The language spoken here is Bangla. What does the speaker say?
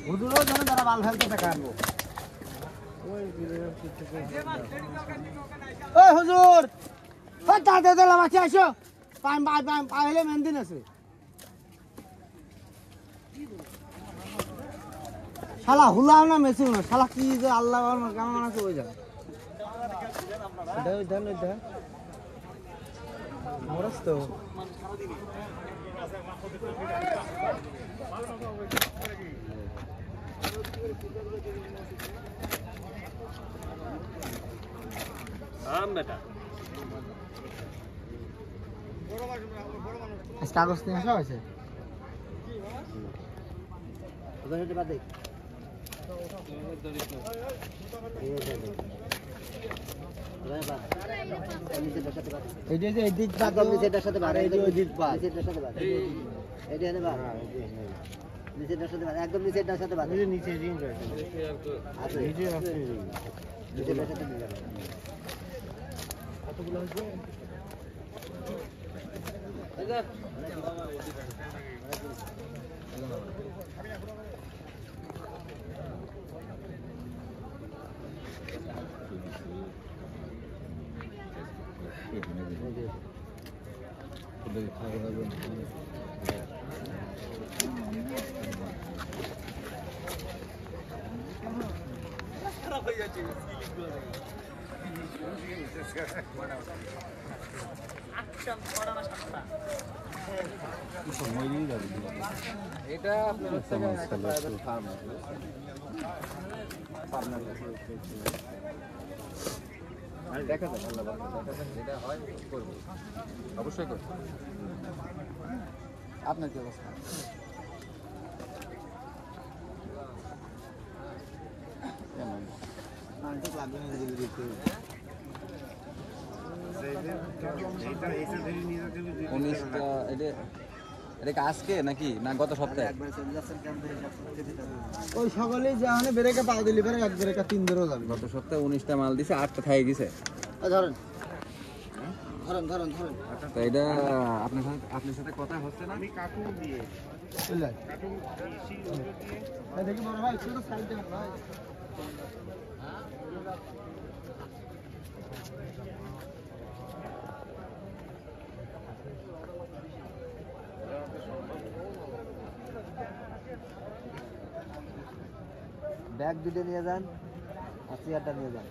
হুজুরও যেন তারা বাল ফেলতে টাকা আনবো। ওই হুজুর ওই তাতে দিলাম আছে আসো পাইলে মেনদিন আছে শালা হুলাও না মেসিও না শালা কি যে আল্লাহ কেমন আছে ওই যা মরস তো কাগজ নিয়ে আসা হয়েছে একদম নিচের সাথে কতগুলো হয়েছে খারাপ হয়ে যাচ্ছে এটা আপনার দেখা যাক যেটা হয় করবো অবশ্যই করবো আপনার কি অবস্থা আজকে নাকি না গত সপ্তাহে ওই সকালে যাওয়ানে ব্রেকে পা দিলি পরে এক ব্রেকে 3 ধরেও যাবে গত সপ্তাহে 19টা মাল দিছে 8টা খাই গেছে ধরেন ধরেন ধরেন ধরেন তো এটা আপনার সাথে কথা হচ্ছে না আমি কাকু দিয়ে কাকু দিয়ে দেখি বড় ভাই একটু সাইড দেন ভাই ব্যাগ দুটো নিয়ে যান আর চেয়ারটা নিয়ে যান